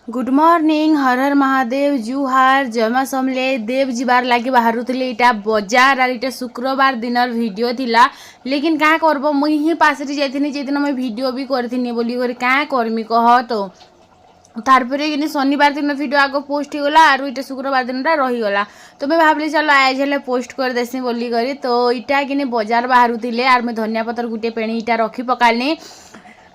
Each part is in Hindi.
गुड मॉर्निंग हर हर महादेव जुहार जमा समले देव जीवार लगे बाहर इटा बजार आर इटा शुक्रवार दिन वीडियो थिला लेकिन क्या करब मुई ही पासरी जाइथिनी जेदिन मुई वीडियो भी करथिनी बोली कर क्या करमी कह तो तारपरे कि शनिवार दिन वीडियो आग पोस्ट होगा और इटा शुक्रवार दिन रहीगला तो मैं भाविली चलो आज हेल्ले पोस्ट कर देसी बोली करी तो इटा कि बजार बाहर थे और मैं धनिया पतर गुटे पेणी इटा रखी पकाली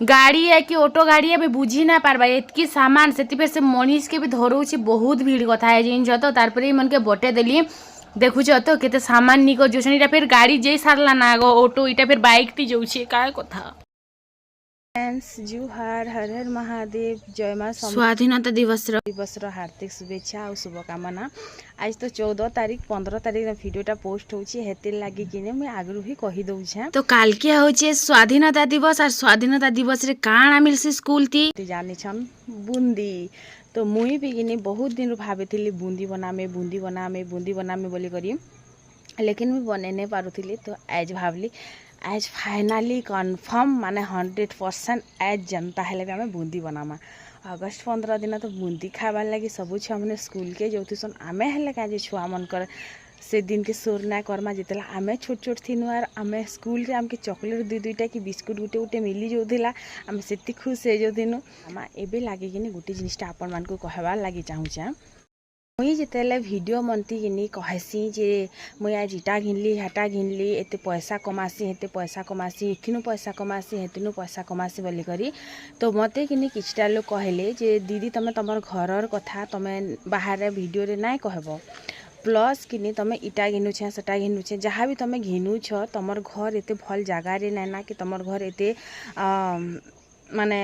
गाड़ी है कि ऑटो गाड़ी है बुझी ना पारबा एतकी सामान से मनीष के भी धरोची बहुत भीड़ कथा है जिन तो तारपरे मन के बटे देली देखुच तो केते सामान निको जोछन इटा फिर गाड़ी जे सारला ना गो ऑटो इटा फिर बाइक ती जोछे काय कथा जुहार हर हर महादेव जय मां स्वाधीनता दिवस हार्दिक शुभेच्छा और शुभकामना। आज तो 14 तारीख 15 तारीख वीडियोटा पोस्ट होची हेतिर लागी किने मैं आगरु ही कहि दउछे तो काल के होचे स्वाधीनता दिवस और स्वाधीनता दिवस रे काना मिलसी स्कूल ती जानि छन बूंदी तो मुई भी किने बहुत दिन भाबेथिली बूंदी बनामे बोली करी लेकिन मैं बने नहीं पारुथिली तो आज भावली आज फाइनाली कन्फर्म माने 100% आज जनता हेले भी आम बूंदी बनामा अगस्त 15 दिन तो बूंदी खाबार लगी सबू छुआ मैंने स्कूल के जाऊन आमे हेले क्या छुआ मनकर से दिन के सोर ना करमा जितेला आमे छोट छोट थी और आमे स्कूल रे आमके चॉकलेट दुईटा कि बिस्कुट गुटे गुटे मिली जाऊला आम से खुश हो जाऊँ आम एवं लगे कि गोटे जिनटा आपण मान कहबार लगी चाहूँचे मुई जितेले वीडियो मनती कि कहसी जे मुई आज इटा घिनली हेटा घिनली एते पैसा कमासी हेते पैसा कमासी इथिनु पैसा कमासी हेतिनु पैसा कमासी बोली करी तो मते कि किछटा लोग कहले जे दीदी तमे तमर घरर कथा तमे बाहर वीडियो रे नाय कहबो प्लस कि तमे इटा घिनुछे सेटा घिनुछे जहाँ भी तमे घिनुछ तमर घर एते भल जगार ना ना कि तमर घर एते माने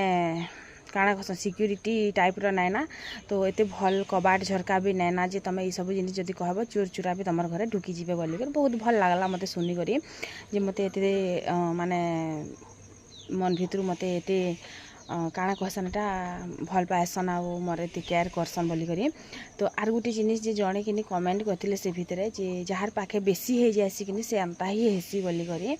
काଣା कहसन सिक्यूरीटी टाइप रो नाय ना तो एते भल कबाट झरका भी नाय ना जे तमे ई सब जिनिस जदी कहबो चोर चुरा भी तमर घरे ढुकी जीवे बोली कर बहुत भल लागला मते सुनी करी जे मते एते माने मन भितरु मते एते काଣା कहसन एटा भल पाएसन आ मोर एते केयर करसन बोली करी तो आर गुटी जिनिस जे जणे किनी कमेंट करथिले से भितरे जे जहार पाखे बेसी हे जायसी किनी से अंता ही हेसी बोली करी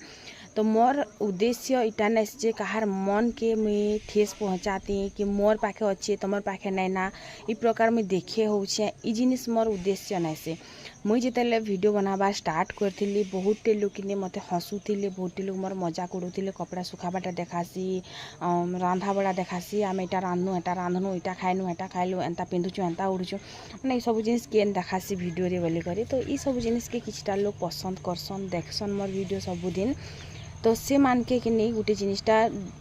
तो मोर उद्देश्य इटा ना जे कहार मन के मुई ठेस पहुँचाती कि मोर पाखे अच्छे तमर पाखे नाई ना इ प्रकार मुई देखे होछे इ जिनिस मोर उद्देश्य ना से मुई जेतेले वीडियो बनाबा स्टार्ट करथिली बहुत लोग किने मते हसुथिले बहुत लोग मोर मजाक उड़ुथिले कपड़ा सुखाबाटा देखासी रांधा बड़ा देखासी आम एटा रांधनु एटा रांधनु इटा खाइनु एटा खाइलु एंता पिंधुछु एंता उड़ुछु माने सब जिनिस केन देखासी वीडियो रे बोली करी तो इ सब जिनिस के किछटा लोग पसंद करसन देखसन मोर वीडियो सबुदिन तो से मान के कि नहीं गोटे जिनिसटा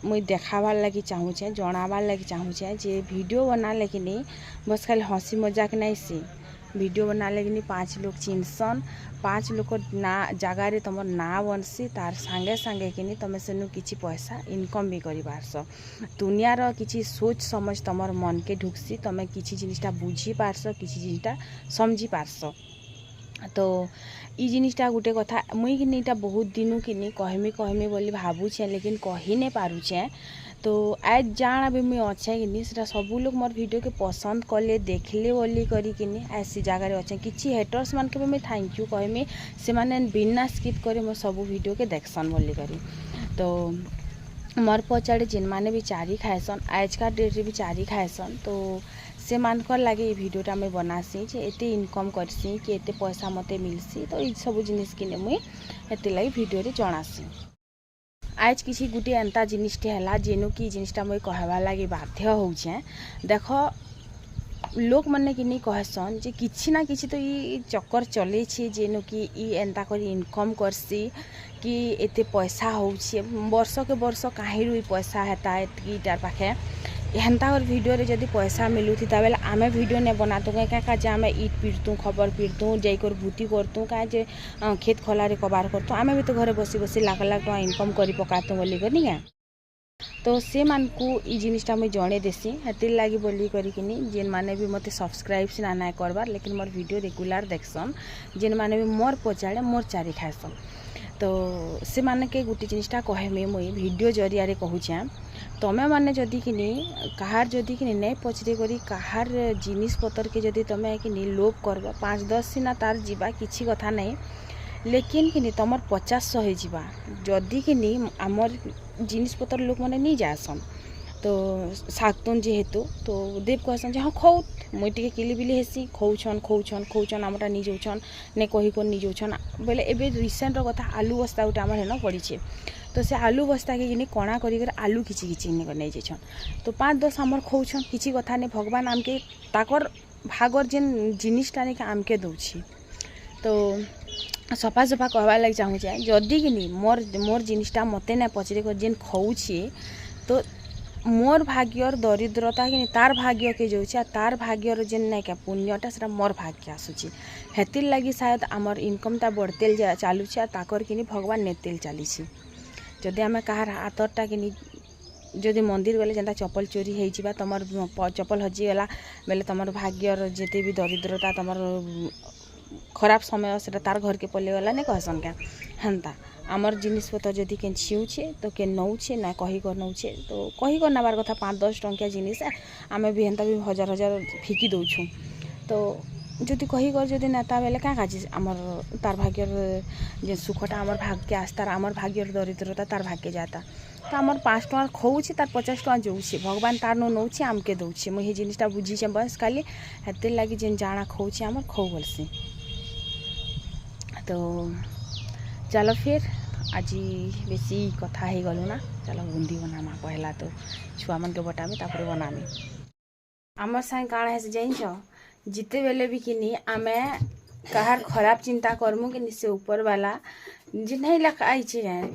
मुई देखाबार लगी चाहूँचे जनाबार लगी चाहूँचे जे वीडियो बना लेकिन नहीं बस खाली हँसी मजाक नहीं से वीडियो बना लेकिन 5 लोग चिन्हसन 5 लोग ना जगार तुम ना बनसी तार सांगे सांगे कि तुम सेनु किछि पैसा इनकम भी कर पारस दुनियार किछि सोच समझ तुम मन के ढुकसी तुम किछि जिनिसटा बुझी पारस किछि जिनिसटा समझी पारस तो ई जिनिसटा गोटे कथा मुई कि इटा बहुत दिनू कि कहमी बोली भावुछे लेकिन कही नहीं पारुछे तो आज जाना भी मुई अच्छे कि सेटा सबू लोग मोर वीडियो के पसंद कले देखले बोली करी कि ऐसी जगार अच्छे किसी हेटर्स मान के भी मुई थैंक यू कहमी से माने बिना स्किप करे मोर सबू वीडियो के देखसन बोली करी तो मोर पछाड़े जिन माने भी चारी खाएसन आज का डेट भी चारी खाएसन तो से मानकर लगे ये वीडियोटा मैं बनासी जे एते इनकम करसी कि एते पैसा मते मिलसी तो ये सब जिनिस किने मुई एते लगे वीडियो रे जणासी आज किसी गुटे एंता जिनिसटे हला जेनु कि जिनिसटा मुई कहबा लगे बाध्य होउछे देखो लोक मैंने कि नहीं कहसन जे किछि ना किछि तो ये चक्कर चले छे जेनु कि ई एंता करी इनकम करसी कि एते पैसा होउछे वर्ष के वर्ष काहिरु पैसा हेता एतकी तार पाखे हेन्ता और वीडियो रे जदि पैसा मिलुथी तबेले आमे वीडियो ने बनातु क्या जे आमे ईट पीटतु खबर पीटतु जाइकर भूति करतु क्या जे खेत खोला रे कबार करतु आमे भी तो घरे बसी बसी लाख लाख टका इनकम करी पकातु बोली कर नहीं तो से मान को ई जिनिसटा मुई जणे देसी हेतिर लागी बोली करी किनी जेन माने भी मते सब्सक्राइब सिना नाय करबार लेकिन मोर वीडियो रेगुलर देखसन जेन माने भी मोर पचाड़े मोर चारी खाएसन तो से माने के गोटे जिनिसटा कहमी मुई वीडियो जरिया रे कहूछे तमे माने जदि कि कहार जदि कि नहीं पचरे करी कहार जिनिस पतर के जदि तमे कि लोभ करब 5-10 सिना तार जीवा किछि कथा नहीं लेकिन कि तुम 50-100 जदि कि आमर जिनिस पतर लोक मैंने नहीं जासन तो शागतुन जेहेतु तो देव कहसन जे हाँ खौ मुई टिके किलिबिली हेसी खौछन खौछन खौछन आमटा नि जाउछन ने कही कर नि जाउछन बोले एबे रिसेंट कथा आलू बस्ता गोटे आमर हेन पड़ी तो से आलू बस्ता के कि कणा कर आलू किछि किछि नहीं जाइछन तो 5-10 आमर खौछन किछि कथा नहीं भगवान आमके ताकर भागर जेन जिनिसटा नहीं आमके दउछि तो सफा सफा कहबार लगे चाहूँचे जदि कि नहीं मोर जिनिसटा मते ना पचरे कर जेन खौछे तो मोर भाग्यर दरिद्रता कि तार भाग्य के जाऊँचे तार भाग्यर जेन नाई क्या पुण्यटा से मोर भाग्य आसूची हेतिर लगी शायद आमर इनकमटा बढ़तेल चलुचे ताकर कि भगवान नेतेल चली जदि आम कहार हाथरटा कि जदि मंदिर गले जेनता चप्पल चोरी हो तुम चप्पल हजिगला बेले तुम भाग्यर जिते भी दरिद्रता तुम खराब समय से तार घर के पल्ले गला नहीं कहसन क्या हेन्ता आमर जिनिस पतर जदि के छिउछे तो के नौछे ना कही कर नौछे तो कही कर नबार कथा 5-10 टंकिया जिनिस आमे भी हेन्ता भी 1000 फिकी दौछू तो जदि कही कर जदि नेता बेले क्या काजी आमर तार भाग्यर जे सुखटा आमर भाग्य आस्तार आमर भाग्यर दरिद्रता तार भाग्य जाता तो आमर 5 टଙ୍କା खौछे तार 50 टଙ୍କା जाऊँचे भगवान तार नो नौछे आमके दौछे मुझे जिनिसटा बुझीचे बस खाली हेतिर लगी जेन जाना खौछे आमर खौ बोलसी तो चलो फिर आज बेसी कथा हो गलु ना चलो बुंदी बनामा पहला तो छुआ मन के बटामी तापर बनामी आमर संग काण है जाइन जिते बेले भी किनी आमे कहार खराब चिंता करमु कि से ऊपर वाला जिन्हें लिखाई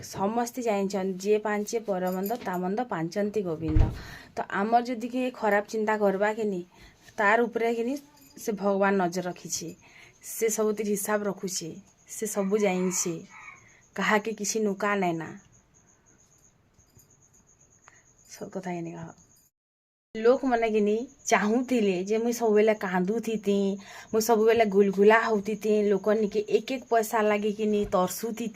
समस्ते जाइन जे पांचे परमंद तामंद पांचंती गोविंद तो आमर जदि कि खराब चिंता करबा कि तार उपरे कि से भगवान नजर रखी से सब हिसाब रखुचे से सबू जाइछे कहा के किसी नुका नहीं ना सब कथा नहीं कहा लोक मैंने कि चाहूले जे मुई सब बेले कांदुथी मुई सब बेले गुलगुला होती लोकन के एक पैसा लगे कि तरसुती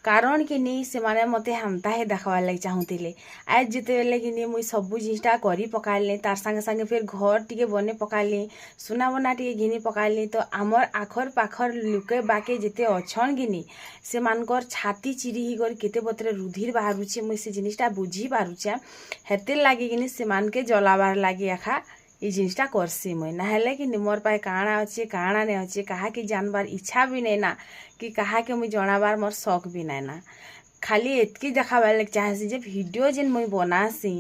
कारण कि से माने मते हमता है देखवार लगे चाहूले आज जिते बेले कि मुई सबू जिनिसटा करी पकाली तार संगे संगे फिर घर टिके बने पकाली सुना बना टिके घिनी पकाली तो आमर आखर पाखर लुके बाके जिते अच्छन कि से मानकर छाती चिरी ही कर केते बतरे रुधिर बाहरुचे मुई से जिनिसटा बुझी पारुचे हेतिर लगे कि से मान के जलाबार लगे आखा ये जिनिसटा करसी मुई ना हेले कि मोर पाए काଣା अच्छे काଣା नहीं अच्छे कहा कि जानबार इच्छा भी नहीं ना कि कहा के मुई जनाबार मोर शौक भी नहीं ना खाली एतकी देखाबार लगे चाहसी जे भिडियो जेन मुई बनासी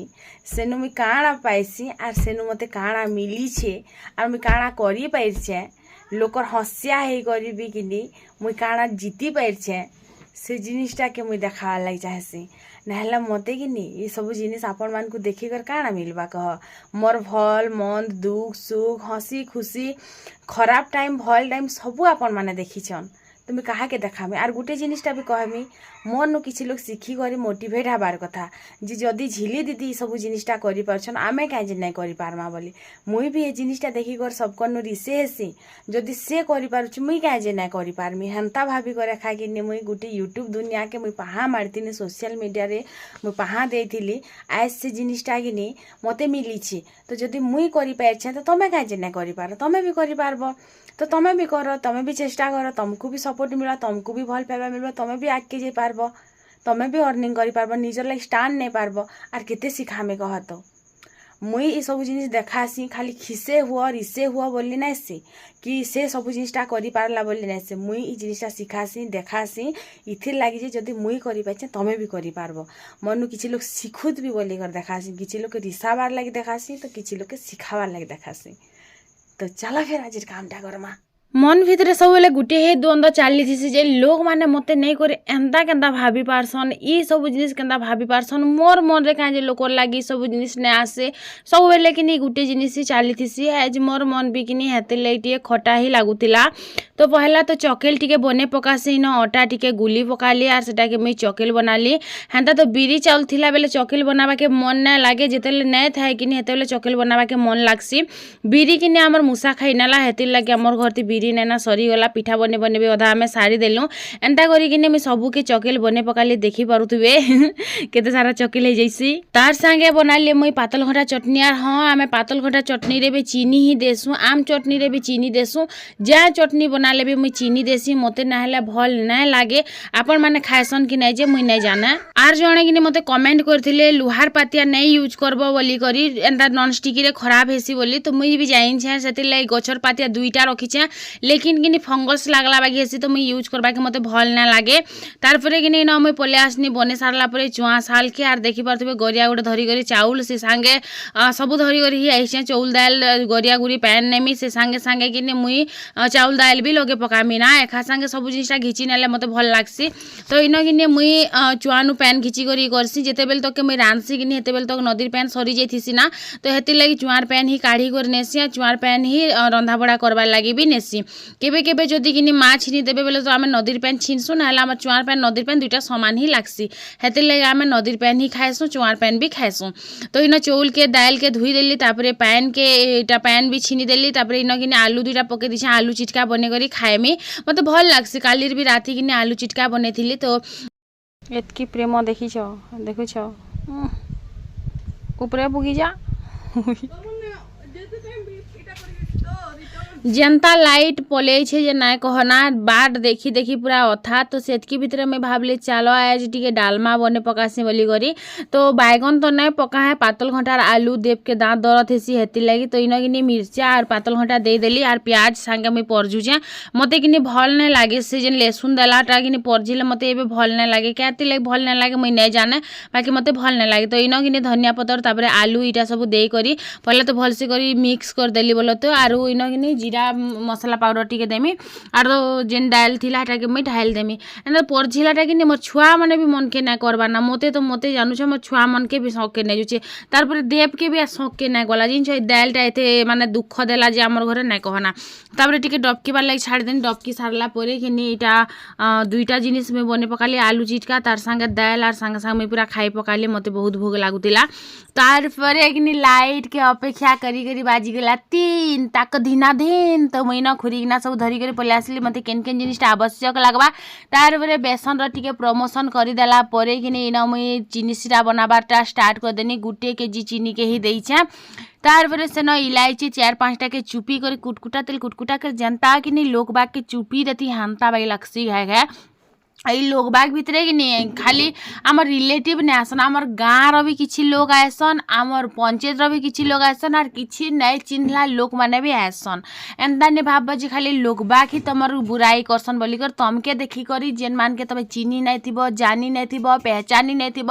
सेनु मुई काଣା पाइसी आर सेनु मते काଣା मिली छे आर मुई काଣା करी पाइछे लोकर हस्या हे करी भी कि मुई काଣା जीती पाइछे से जिनिसटा के मुई देखाबार लगे चाहसी ना मते कि ये सब जिनिस आपण मान को देखी कर काଣା मिलबा कह मोर भल मंद दुख सुख हसी खुशी खराब टाइम भल टाइम सबू आपण माने देखीछन तुम्हें कहा के देखामी आर गोटे जिनिसटा भी कहमी मोर नु किसी लोग शिखी कर मोटिवेट हबार कथा जे जदि झिली दीदी सब जिनिसटा करि पारछन आमे काहे नहीं करि पारमा बोली मुई भी ये जिनिसटा देखी कर सबकर नु रिसे हेसी जदि से करि पारुछु मुई काहे नहीं करि पारमी हेन्ता भाभी करे खा कि मुई गोटे यूट्यूब दुनिया के मुई पहा मारतिनी सोशल मीडिया रे मुई पहा देइथिली आज से जिनिसटा कि मते मिलीछि तो जदि मुई करि पारछे तो तमे काहे नहीं करि पार तमे भी करि पारबो तो तमे भी कर तमे भी चेष्टा कर तुमको भी सपोर्ट मिला तुमको भी भल पाइबा मिलबो तमे भी आगे जाई पारबो तमे भी अर्निंग करि पारबो निजर लाइक स्टैंड नहीं पारबो आर केते सिखामे कह तो मुई ये सब जिनिस देखासी खाली खिसे हुआ रिसे हुआ बोली ना से कि से सब जिनिसटा करि पारला बोली ना से मुई ई जिनिसटा सिखासी देखासी इथिर लागि जे जदि मुई करि पाइछे तमे भी करि पारबो मनु किछि लोग सिखुत भी बोली कर देखासी किछि लोग के रिसाबार लागि देखासी तो किछि लोग के सिखाबार लागि देखासी तो चला फिर आज कामटा करमा मन भितर सब बेले गुटे हे द्वंद्व चली थी जे लोग माने मते नहीं करे एंता केंता भाभी पारसन ई सब जिनिस केंता भाभी पारसन मोर मन रे काजे लोकर लागी सब जिनिस ने आसे सब बेले कि गुटे जिनिस चली थी आज मोर मन भी कि हेते लगे खटा ही लागुतिला तो पहला तो चकेल टिके बने पकासी न अटा टिके गुली पकाली आर सेटा के मुई चकेल बनाली हेंता तो बिरी चाउल थिला बेले चकेल बनाबा के मन ना लागे जेतेले नै थाए कि हेते बेले चकेल बनाबा के मन लागसी बिरी कि हमर मुसा खाई नाला हेतिर लागे हमर घर ती बिरी नाइन सरीगला पिठा बने बने भी अधा आम सारी देलु एंता करके मुझे सबके चकेल बने पकाली देखी पारुवे केते सारा चकेल हो जाइसी तार संगे बनाली मुई पातल घंटा चटनी आर हाँ आम पातल घंटा चटनी रे भी चीनी ही देसु आम चटनी रे भी चीनी देसु जहाँ चटनी बनाले भी मुई चीनी देसी मते ना भल ना लगे आपण मैंने खाएसन कि नहीं जे मुई नहीं जाना आर जड़े कि मते कमेंट करथिले लुहार पातिया नहीं यूज करबो बोली करी एंता नॉन स्टिक रे खराब हेसी बोली तो मुई भी जाइन छे सेति लाई गछर पातिया दुईटा रखी छे लेकिन कि फंगस लागला बाकी हेसी तो मुई यूज करबा के मते भल ना लागे तार परे कि न मुई पले आसनी बने सारला परे चुआ साल के आर देखि पारथबे गरिया गोटे धरी करी चाउल से संगे सब धरी करी ही आइछे चाउल दाल गरिया गुरी पैन नेमी से संगे संगे कि मुई चाउल दाल भी लगे पकामी ना एका संगे सब जिनिसटा घिची नेले मते भल लागसी तो इन कि मुई चुआनु पैन घिची करी करसी जेते बेल तक मुई रांधसी कि हेते बेल तक नदीर पैन सरी जाइथिसी ना तो हेति लगी चुआर पैन ही काढ़ी कर नेसी चुआर पैन ही रंधा बड़ा करबार लगी भी नेसी केबे केबे जदि कि माँ छीनी देबे बेले तो आम नदीर पैन छीनसु ना आम चुआर पैन नदीर पैन दुईटा सामान ही लागसी हेति लगी आम नदीर पैन ही खाएसु चुआर पैन भी खाएसु तो इन चौल के दाल के धुई देली तापरे पैन के इटा पैन भी छीनी देली तापरे इन कि आलू दुईटा पके दीछे आलू चिटका बने करी खाएमी मते भल लागसी कालीर भी राति कि आलू चिटका बनेथिली तो एतकी प्रेम देखिछ देखुछ ऊपरे बुगी जा जनता लाइट पलै छे जे नाय कहना बाट देखी देखी पूरा अथा तो सेतकी भितर में भाबले चलो आज टिके डालमा बने पकासी बोली करी तो बैगन तो नहीं पका है पातल घंटार आलू देव के दाँत दरद हेसी हेती लगी तो इन कि मिर्चा और पातल घंटा दे देली और प्याज संगे मुई परजुचे मते कि भल नहीं लगे से जेन लेसुन देलाटा कि परजिले मते एबे भल नहीं लगे क्या लगे भल नहीं लगे मुई नहीं जाने बाकी मते भल नहीं लगे तो इन कि धनिया पतर तापर आलू इटा सब दे करी पहले तो भल से करी मिक्स कर देली बोलो तो आरु इन कि जीरा मसला पाउडर टिके देमी आर तो जेन दाल थिला हटा के मुई ढाल देमी एना परझिलाटा कि मोर छुआ माने भी मन के ना करबा ना मते तो मते जानू छ मोर छुआ मन के भी शौक के नै जुचे तार पर देव के भी शौक के ना गला जिन छ दालटा एते माने दुख देला जे हमर घरे ना कहना तापर टिके डबकी बार लाग छाड़ देनी डबकी सारला परे कि इटा दुईटा जिनिस में बने पकाली आलू चिटका तार संगे दाल आर संगे संगे पूरा खाई पकाली मते बहुत भोग लागुतिला तार परे कि लाइट के अपेक्षा करी करी बाजी गला 3 ताक धिना धिन तो मुई न खुरीकिना सब धरी कर पले आसली मते केन केन जिनिसटा आवश्यक लागबा तार परे बेसन र टिके प्रमोशन करी देला परे कि इन मुई चीनी सिरा बनाबारटा स्टार्ट कर देनी 1 केजी चीनी के ही देइछे तार परे सेन इलायची 4-5टा के चुपी कर कुटकुटा तेल कुटकुटा कर जनता कि लोक बाग के चुपी देती हानता बाई लक्सी है आई लोग बाग भितरे कि नहीं खाली आमर रिलेटिव नहीं आसन आमर गाँव भी किसी लोग आसन आमर पंचायत भी किसी लोग आसन और किसी नहीं चिन्हला लोक मैंने भी आसन एंता नहीं भाव जी खाली लोग बाग ही तुम बुराई करसन बोली कर तमके देखी करी जेन मान के तुम चिन्ही नहीं थी जानी नहीं थी पहचानी नहीं थी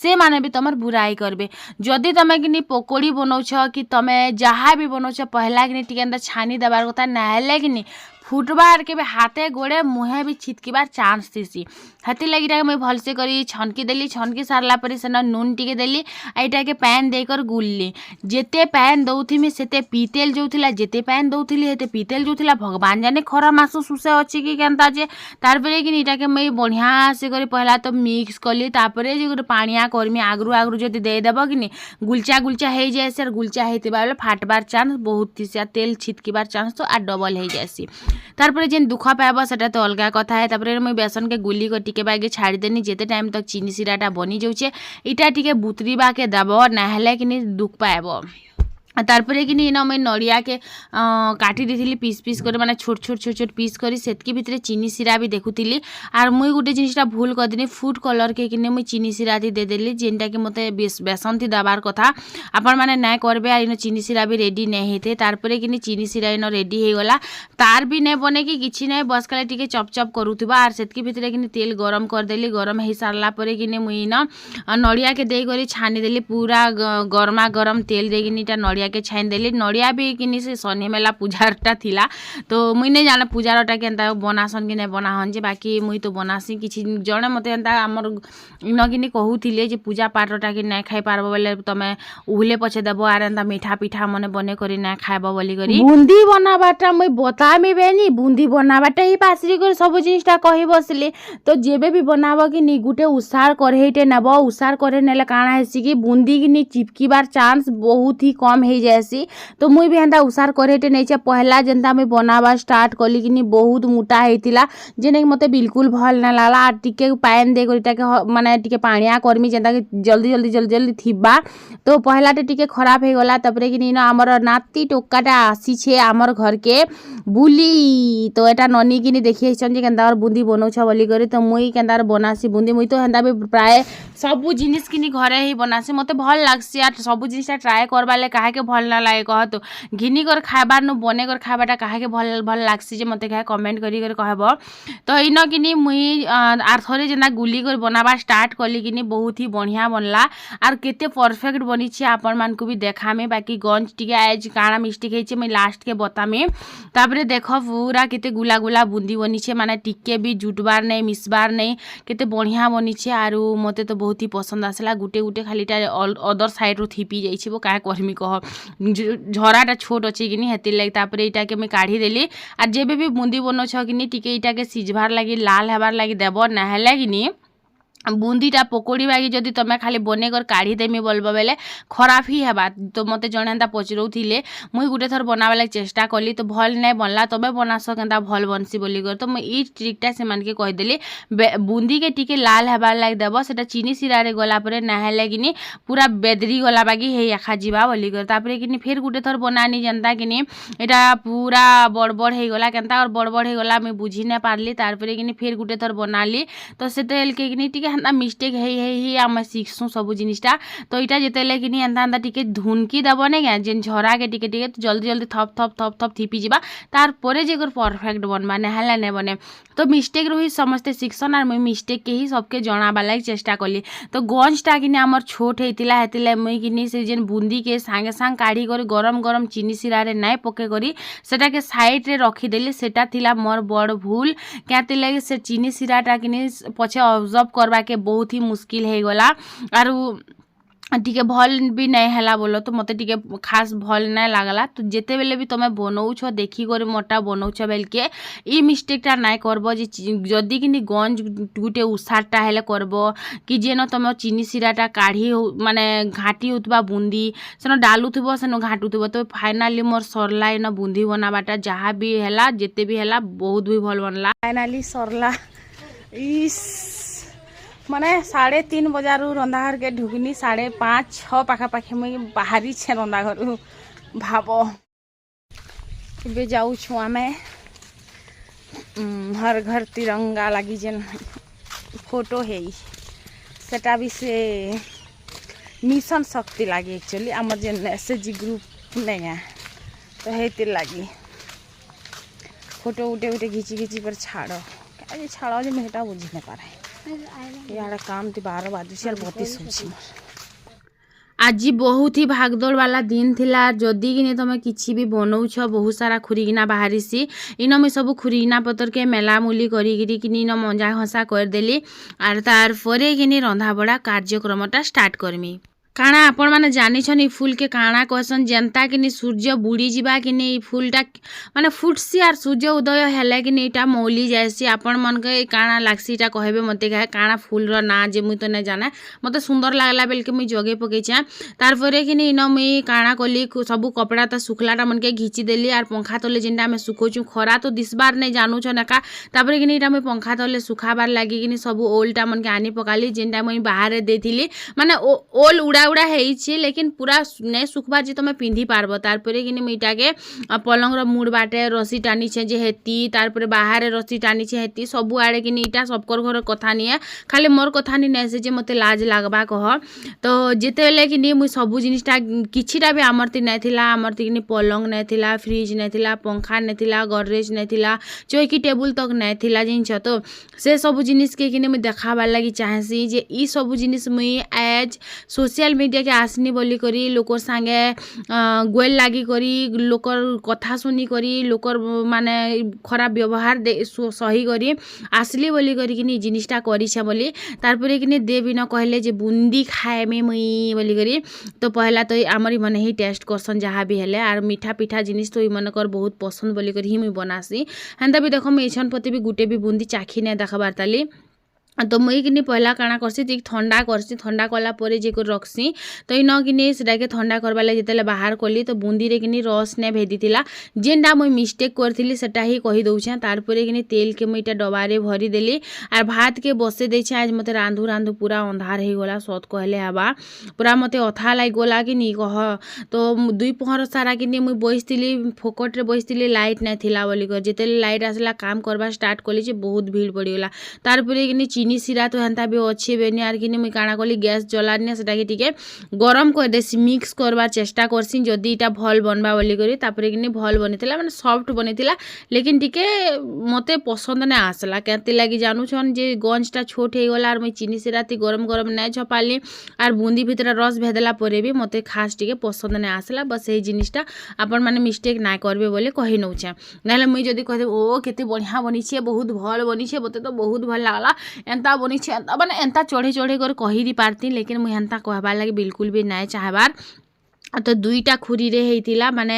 से माने भी तुम बुराई करबे जदि तुम कि पकोड़ी बनाऊछ कि तुम जहाँ भी बनाऊछ पहला कि टिके छानी देवार कथा ना कि फुटबार के हाथे गोड़े मुहे भी छिटकीबार चांस थी हाथी लगी मुझे भलसे करी छनकी देली छनकी सारला पर से नून टिके देली एटा के पैन देकर गुलली जेते पैन दौथी सेते पीतेल जोला जेते पैन दौली हेते पीतेल जोला भगवान जाने खरा मासु सुसे अच्छे कि केनता जे तार परे कि इटा के मुझे बढ़िया से करी पहला तो मिक्स कली तापरे जे गोटे पानिया करमी आगरू आगरू जदि देदेब कि गुलचा गुलचा हो जाए गुलचा होता बेले फाटबार चांस बहुत थी तेल छिटकीबार चांस तो आ डबल हो जाएसी तार परे जेन दुख पाइब सेटा तो अलग कथा है तापर मुझे बेसन के गुली को टिके बागे छाड़ी देनी जेते टाइम तक चीनी सिराटा बनी जाऊे इटा टिके बुतरीबा के दब ना कि दुख पाइब तारपरे कि इन मुझे नड़िया के काटी दी पीस पीस कर माने छोट छोट छोट छोट पीस करी सेतकी भितर चीनी सिरा भी देखुली आर मुई गोटे जिनिसटा भूल करदेनी फूड कलर के कि मुई चीनी सिरा थी देदेली जेनटा कि मते बेसन थी दबार कथा आपण मैंने ना करबे आर इन चीनी सिरा भी रेडी नहीं होते तारपरे कि चीनी सिरा इन रेडी हो गला तार भी नहीं बने कि किसी नहीं बस खाली टिके चप चप करूथबा आर सेतकी भितर कि तेल गरम करदेली गरम हो सारला परे कि मुई इन नड़िया के दे करी छानी देली पूरा गरमा गरम तेल देकिनी नड़िया के छाइन देली नड़िया भी कि से शनि मेला पूजारटा थिला तो मुई नहीं जाने पूजारटा के बनासन कि नहीं बनाहन जे बाकी मुई तो बनासी किसी जड़े मत एंता आमर इन कि कहूले जे पूजा पाठटा कि नहीं खाई पारब बोले तुम उहले पछे देव आर एंता मीठा पीठा मने बने करी ना खाइब बोली करी बुंदी बनाबाटा मुई बतामी बेनी बुंदी बनाबाटा ही पासरी कर सब जिनिसटा कहि बसले तो जेबे भी बनाब कि नी गुटे उसार करेटे नेब उसार करे नेले काना हेसी कि बुंदी कि नी चिपकीबार चांस बहुत ही कम हो जाएसी। तो मुई भी हेन्ता उसार करेटे नहीं पहला जेनता मुई बनावा स्टार्ट कली कि बहुत मोटा होता जेने कि मते बिल्कुल भल ना लागला। टिके पानी दे माने टिके पानिया करमी जेनता कि जल्दी जल्दी जल्दी जल्दी थिबा। तो पहलाटे टिके खराब हो गला तापर कि आमर नाती टोकाटा आसी आमर घर के बुली। तो एटा ननी कि देखी केन्ता बुंदी बनाऊछ बोली करी। तो मुई केन्ता बनासी बुंदी मुई तो हेन्ता भी प्राय सबू जिनिस कि घरे ही बनासी मते भल लागसी। आर सबू जिनिस ट्राए करबाले काहे भल ना लागे कह तो घिनी कर खाइबार नु बने कर खाइबाटा काहे भल भल लागसी जे मते कमेंट करी कहब। तो इन कि मुई आर थरे जेना गुली कर बनाबा स्टार्ट कली कि बहुत ही बढ़िया बनला आर केते परफेक्ट बनी आपण मान को भी देखामे। बाकी गंज टिके आज काଣା मिस्टेक होइछे मुई लास्ट के बतामी। तापरे देख पूरा केते गुला गुला बुंदी बनीछे माने टिके भी जुटबार नहीं मिसबार नहीं केते बढ़िया बनीछे। आरु मते तो बहुत ही पसंद आसला। गुटे गुटे खालीटा अदर साइड रू थिपी जाइछे वो काहे करमी कह झराटा छोट अच्छे कि हेतिर लगी। तापरे इटा के मैं काढ़ी देली। आर जेबे भी बुंदी बनौछ कि टिके इटा के सिझबार लगी लाल हेबार लगी देब नाहेले कि बुंदीटा पकोड़ी बागी जदि तुम खाली बने कर काढ़ी देमी बोलबो बेले खराब ही हेबा। तो मते जणे हेन्ता पचरौथिले मुई गुटे थर बनाबा लागि चेष्टा कली तो भल नहीं बनला। तबे बनास केन्ता भल बनसी बोली कर। तो मुई ई ट्रिकटा से मान के कहि देली बुंदी के टिके लाल हेबार लागि देब सेटा चीनी सिरारे गला परे नाहेले कि पूरा बेदरी गला बागी हे आखा जीवा बोली कर। तापरे कि फिर गुटे थर बनानी जनता कि एटा पूरा बड़बड़ हे गला केन्ता और बड़बड़ हे गला मैं बुझी नहीं पारली। तारपरे कि फिर गुटे थर बनाली तो सेतेल के टिके हेन्ता मिस्टेक है आम शिखसु सबू जिनिसटा। तो इटा जितेले कि एंता एंता टिके धुनकी देव नहीं जेन झरा के टिके टिके जल्दी जल्दी थप थप थप थप थिपी जावा तारपरे जे परफेक्ट बनवा नहेला नहीं बने। तो मिस्टेक रू ही समस्ते शिखसन आर मुई मिस्टेक के ही सबके जनाबा लागि चेष्टा कली। तो गंजटा कि आमर छोट होता हेतिला मुई कि से जेन बुंदी के सांगे सांग काढ़ी कर गरम गरम चीनी सिरारे नहीं पके करी सेटा के साइड रे रखीदेली। सेटा थिला मोर बड़ भूल क्या लगे से चीनी सिराटा कि पछे ऑब्जर्व करवा के बहुत ही मुश्किल हो गला। आर टिके भल भी नहीं हैला बोलो तो मते टिके खास भल नहीं लागला। तो जेते बेले भी तुम बनौछ देखी कर मोटा बनौछ बेल के ई मिस्टेकटा नहीं करब जे जदि कि गंज गुटे उसारटा हेले करब कि जेन तुम चीनी सिराटा काढ़ी माने घाटी होतबा बुंदी सेन डालुथबो सेन घाटुथबो। तो फाइनाली मोर सरला इन बुंदी बनाबाटा जहाँ भी हैला जेते भी हैला बहुत भी भल बनला। फाइनाली सरला इस माने 3:30 बजारू रंधाघर के ढुकनी 5:30-6 पाखापाखि मुई बाहरी छे रंधाघर भाव जाऊँ आम हर घर तिरंगा लगी जेन फोटो है सेटा भी से मिशन शक्ति लगी एक्चुअली आम जेन एसएचजी ग्रुप नहीं है तो हेतिर लगी फोटो उठे उठे घिची घिची पर छाड़ो क्या छाड़ो जो मैं बुझी नहीं पारे यार काम थी 12 बजे और बहुत ही सोची आज बहुत ही भागदौड़ वाला दिन थिला। जदि कि तुम किसी भी बनौछ बहुत सारा खुरीगिना बाहरीसी इन मुझे सब खुरीगिना पतर के मेलामुली करी कि मजा हसा करदेली। आर तार परे कि रंधा बड़ा कार्यक्रमटा स्टार्ट करमी। काଣା आपण माने जानिछन ई फूल के काଣା कहसन जनता कि सूर्य बुड़ी जीवा कि फूलटा माने फुटसी आर सूर्य उदय हेले कि इटा मौली जायसी। आपण मन के काଣା लागसी इटा कहबे मते काଣା फूल रो ना जे मुई तो नहीं जाने मते सुंदर लागला बेल के मुई जगे पकेछा। तार परे कि इन मुई काଣା कली सब कपड़ा तो सुखलाटा मन के घिची देली आर पंखा तले जेनटा मैं सुखोछु खरा तो दिसबार नहीं जानुछ नका। तापर कि इटा मुई पंखा तले सुखाबार लागी कि सब ओलटा मन के आनी पकाली जेनटा मुई बाहर देथिली माने ओल उड़ा उड़ा है लेकिन पूरा नहीं सुखबा जी तुम पिंधि पारब। तारपरे कि मीटा के पलंग मुड़ बाटे रसी टानी छे जे हेती तारपरे बाहर रसी टानी छे हेती सबु आड़े कि इटा सबकर घर कथा नहीं खाली मोर कथा नहीं नैसे जे मते लाज लागबा कह। तो जेते बेले कि मुई सबु जिनिसटा किछिटा भी आमरती नहीं थिला आमरती कि पलंग नहीं थिला फ्रिज नहीं थिला पंखा नहीं थिला गडरेज नहीं थिला चौकी टेबुल तक नहीं थिला जिनछ। तो से सबु जिनिस के कि मुई देखाबार लागि चाहेसी जे ई सबु जिनिस मुई एज सोशल मीडिया के आसनी बोली करी लोकर सांगे गोल लागी करी लोकर कथा सुनी करी लोकर माने खराब व्यवहार सही करी आसली बोली करी कि जिनिसटा करी छे बोली। तारपरे कि देविन कहले जे बुंदी खाए में मुई बोली करी। तो पहला तो आमरी मन ही टेस्ट करसन जहाँ भी हेले आर मीठा पीठा जिनिस तो मनकर बहुत पसंद बोली करी ही मुई बनासी। हेन्ता भी देखो मैं इछन पति भी गुटे भी बुंदी चाखी नहीं देखबार ताली तो मुई किनी पहला काଣା करसी ठीक ठंडा करसी ठंडा कला परे जे को रखसी तो इन किनी सेटा के ठंडा करबा ले जेतेले बाहर कली तो बूंदी रे किनी रस ने भेदितिला जेनटा मुई मिस्टेक करथिली सेटा ही कहि दउछे तार परे किनी तेल के मुई टा डबा रे भरी देली आर भात के बसे देछे आज मते रांधु रांधु पूरा अंधार हे गला सत कहले हबा पूरा मते अथा लाग गला कि नी कह तो दुई पहर सारा किनी मुई बइसतिली फोकट रे बइसतिली लाइट नै थिला बोली कर जेतेले लाइट आसला काम करबा स्टार्ट कली जे बहुत भीड़ पड़ी गला तार परे किनी चीनी सिरा तो हेन्ता भी अच्छे बेनी आर किनी मुई काଣା कली गैस जलानी सेटा के टिके गरम कर देसी मिक्स करबार चेष्टा करसी जदी इटा भल बनबा बोली करी तापरे किनी भल बनिथिला माने सॉफ्ट बनिथिला लेकिन टिके मते पसंद नै आसला केते लागि जानू छन जे गंजटा छोट हे गला आर मुई चीनी सिरा ती गरम गरम नै छपाली आर बूंदी भितर रस भेदला परे भी मते खास टिके पसंद नै आसला बस एही जिनिसटा आपन माने मिस्टेक ना करबे बोले कहि नउछे नाले मुई जदी कहि ओ केते बढ़िया बनिछे बहुत भल बनिछे मते तो बहुत भल लागला एंता बनिछे एंता माने एंता चढ़े चढ़े कर कहि दी पारती लेकिन मुई एंता कहबार लागि बिल्कुल भी नाय चाहबार तो दुईटा खुरी रे हेतिला माने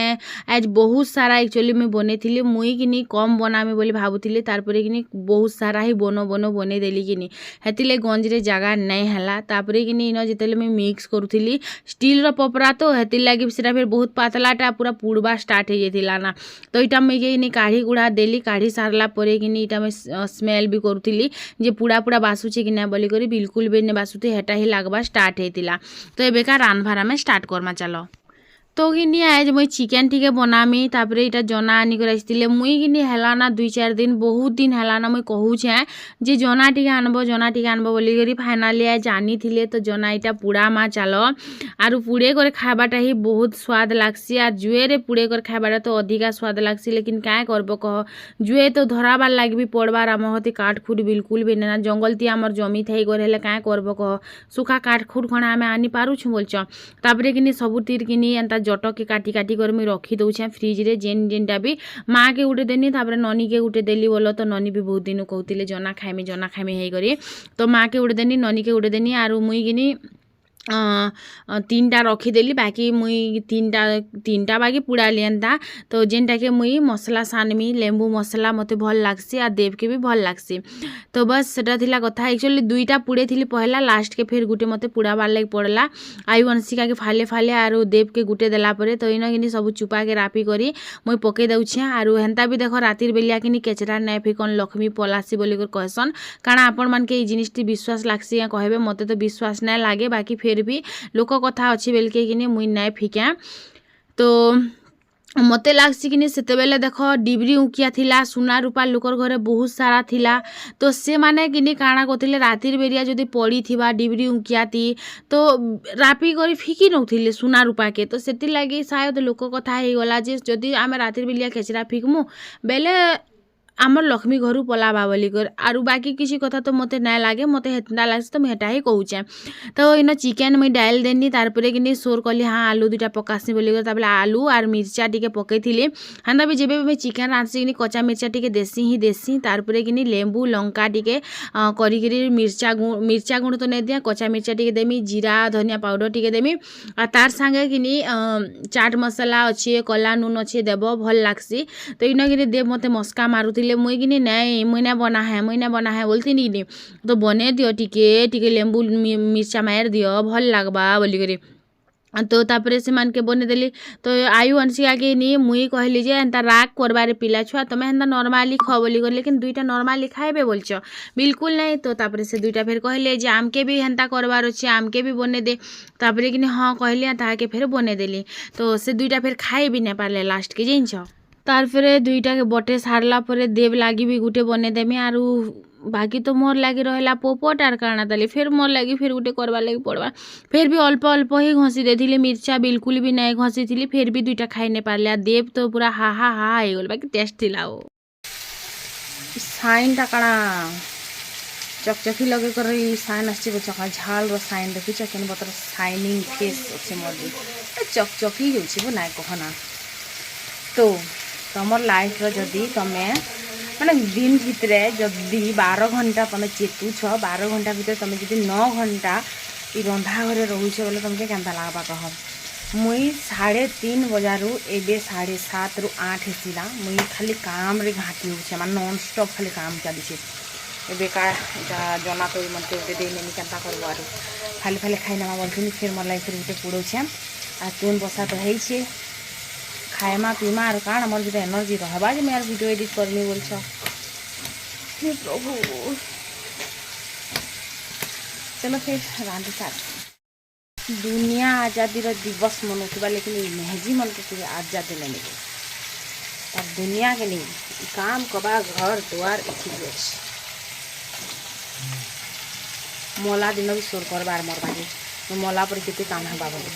आज बहुत सारा एक्चुअली मैं बनेथिली मुई किनी कम बनामी बोली भाबुथिली तारपरे किनी बहुत सारा ही बनो बने देली किनी हेतिले गंज रे जगह नै हला तापरे किनी इन जेतेले मैं मिक्स करूथिली स्टील रो पपरा तो हेति लागि सेटा फिर बहुत पातलाटा पूरा पुड़बा स्टार्ट हे जेतिला ना तो इटा मैं किनी काढ़ी गुड़ा देली काढ़ी सारला परे किनी इटा मैं स्मेल भी करूथिली जे पुड़ा पुड़ा बासुचे कि ना बोली करी बिल्कुल भी नै बासुते हेटा ही लागबा स्टार्ट हेतिला तो एबेका रानभारा में स्टार्ट करमा चलो तो किनी आज मुई चिकेन टिके बनामी तापरे इटा जना आनी कर आइतिले मुई किनी हेला ना 2-4 दिन बहुत दिन हेला ना मुई कहूछे जे जना टिके आनबो बोली करी फाइनली आज जानी थिले तो जना इटा पुड़ा मा चलो आरु पुड़े कर खाबाटा ही बहुत स्वाद लागसी आ जुए रे पुड़े कर खाबाटा तो अधिका स्वाद लागसी लेकिन काय करबो कह जुए तो धराबार लागबी पड़बार आमहति काठखुट बिल्कुल भी ना जंगल ती हमर जमी थाई कर हेले काय करबो कह सुखा काठखुट खणा आमे आनी पारुछु बोलछ तापरे किनी सबु तीर किनी एंता जट के काटी काटी कर मुई रखी दउछे फ्रिज रे जेनटा भी माँ के गुटे देनी तापरे ननी के गुटे देली बोलो तो ननी भी बहुत दिन कहूतिले जना खाइमी हे करी तो माँ के गुटे देनी ननी के गुटे देनी आरु मुई किनी 3टा रखीदेली बाकी मुई 3टा बाकी पुड़ा लियंता तो जेनटा के मुई मसला सानमी लेंबू मसला मते भल लागसी आ देव के भी भल लागसी तो बस सेटा थिला कथा एक्चुअली 2टा पुड़े थिली पहला लास्ट के फिर गुटे मते पुड़ा बार लाग पड़ला आयु अंशिका के फाले फाले आरो देव के गुटे देला परे तो इन किनी सब चुपा के रापी करी मुई पके दउछे आरो हेंता भी देखो रातिर बेलिया किनी केचरा नै फिकन लक्ष्मी पलासी बोली कर कहसन काना आपन मान के ई जिनिसटी विश्वास लागसी या कहबे मते तो विश्वास नै लागे बाकी फिर भी लोक कथा अच्छी बेलके कि मुई नाई फिका तो मते लागसी कि सेते बेले देख डिबरी उकिया थिला सुना रूपा लोकर घरे बहुत सारा थिला तो से माने कि काଣା करथिले रातिर बेरिया जदी पड़ी थिबा डिबरी उकियाती तो रापी करी फिकी नउथिले सुना रूपा के तो सेति लागि शायद लोक कथा हे गला जे जदी आमे रातिर बेलिया खेचरा फिकमु बेले आमर लक्ष्मी घरू पलाबा बोली कर आरु बाकी किसी कथा तो मते ना लागे मते हेतना लागस तो हेटा ही कहूचे तो इन चिकेन मुई डाल देनी तारपरे कि सोर कली हाँ आलू 2टा पकासी बोली कर ताबले आलू आर मिर्चा टिके पकईथिली हांदा भी जेबे मुई चिकेन रांधसी कि कच्चा मिर्चा टिके देसी तारपरे कि लेंबू लंका टिके करी मिर्चा गुण तो नहीं दिया कच्चा मिर्चा टिके देमी जीरा धनिया पाउडर टिके देमी आ तार संगे कि चाट मसला अच्छे कला नून अच्छे देव भल लागसी तो इन कि देव मते मस्का मारुथिले मुई कि नहीं मुई ना बना है बोलती नहीं तो बने दियो टिके लेंबू मिर्चा मार दियो भल लागबा बोली करी तो तापरे से मान के बने देली तो आयु अंशिका के नी मुई कहली जे एंता राग करबारे पिला छुआ तमे एंता नॉर्मली खा बोली कर लेकिन 2टा नॉर्मली खाइबे बोलछ बिल्कुल नहीं तो तापरे से 2टा फिर कहले जे आमके भी हेंता करबार अछि आमके भी बने दे तापरे कि हाँ कहली ताके फिर बने देली तो से 2टा फिर खाइ भी नहीं पारले लास्ट के जिनछ तार फिर 2टा के बटे सारला परे देव लागी भी गुटे बने देमी आरु बाकी तो मोर लगी रहा पोपट आर काना ताली फिर मोर लगी फिर गुटे करवा लगी पड़वा फिर भी अल्प अल्प ही घसी देथिले मिर्चा बिल्कुल भी नहीं घसी थी फिर भी 2टा खाई नहीं पारले देव तो पूरा हा हो गल बाकी टेस्ट थिला ओ साइन टा काना चकचकी लगे कर साइन आछे बचका झाल रो साइन देखि केन बतर शाइनिंग फेस अच्छे मोर चकचकी होछि बो नाय कहना तो तुम लाइफ जदि तुम्हें माने दिन भितरे जदि 12 घंटा तुम चेतुछ 12 घंटा भितर तुम जदि 9 घंटा ई रंधा घरे रोचे बोले तुमके केनता लागबा कह मुई 3:30 बजारू एबे 7:30 रु 8 हेसिला मुई खाली काम रे घाटी होछे मान नॉन स्टॉप खाली काम चलीछे बेकार इटा जना तोड़ी मन के दे नेमी केनता करबो आरो खाली खाली खाई नेमा बोलथिनी फिर मोर लाइफ गुटे पुड़ौछे आ तुन बसा तो है खाएमा पीमा और काण मोर गुटे एनर्जी रहबा जे मैं वीडियो एडिट करनी बोलछ हे प्रभु। चलो फिर रांधि साथ दुनिया आज़ादी दिवस मनौथिबा लेकिन मेहजी मन के आज़ादी नहीं मिले और दुनिया के नहीं काम कबा घर द्वार इसी मला दिन भी सोर करबार मोर बाजी मला पर केते काम हबा बोले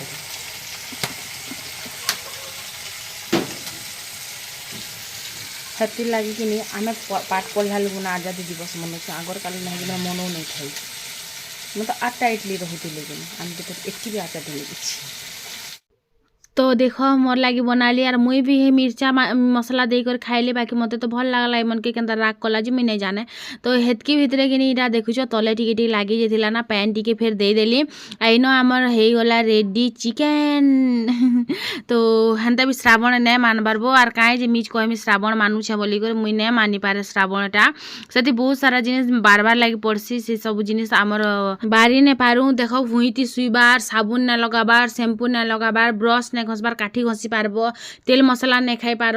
हेती लगी कि नहीं आम पाठ पढ़ा लुगु ना आज़ादी दिवस मनौछ आगर काली नहीं मनो नहीं थी मैं तो आठ टाइटली रोती लेकिन आम तो एक भी आज़ादी नहीं। तो देख मोर लगी बनाली और मुई भी मिर्चा मसला देकर खाइले बाकी मत तो भल लगला मन के केनता राग कला जी मुई नहीं जाने तो हेतकी भितर कि नहीं देखुच तले टिके टिके लगी जाइला ना पैन टिके फिर देदेली आईन आमर हो गला रेडी चिकेन तो हेन्ता भी श्रावण नहीं मानबार बो और कहीं जे मिज कहमी श्रावण मानुछे बोलिकर मुई नहीं मानी पारे श्रावणटा से बहुत सारा जिनिस बार बार लगी पड़सी से सब जिनिस आमर बारी नहीं पारू देख भुईती शुइबार साबुन नहीं लगाबार शैम्पू नहीं लगाबार ब्रश नहीं घसबार काठी घसी पारब तेल मसला नहीं खाई पार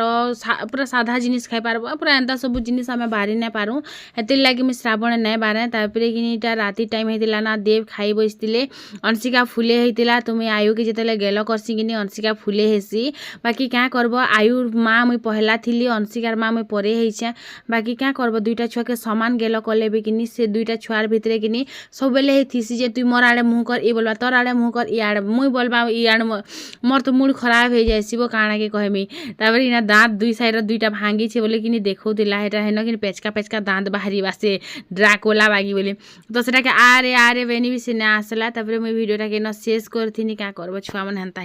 पूरा साधा जिनिस खाई पारब पूरा एंता सब जिनिस आम बारी नहीं पारूँ हेतिर लगी मुझे श्रावण नहीं बारे तापर कि राति टाइम होता ना देव खाई बसते अंशिका फुले होता तो मुझे आयु के जिते गेल करसी कि अंशिका फुले हेसी बाकी क्या करब आयु माँ मुई पहला थी अंशिकार माँ मुई परे होइछे बाकी क्या करब दुईटा छुआ के समान गेल कले भी कि से दुईटा छुआर भितर कि सब बेले थीसी जे तुई मोर आड़े मुँह कर ये बोलबा तोर आड़े मुँह कर इे मुई बोलबा इे मोर तो मूड खराब हो जाए काଣା के कहमी तापर इना दाँत दुई साइड दुईटा भांगी छे बोले कि देखौला हेन कि पेचका पेचका दाँत बाहरी बासे ड्राकोला बागी बोले तो सेटा के आरे आरे बेनी भी से ना आसला तापर मुई वीडियोटा के न शेष करथिनी क्या करब छुआ मन हेन्ता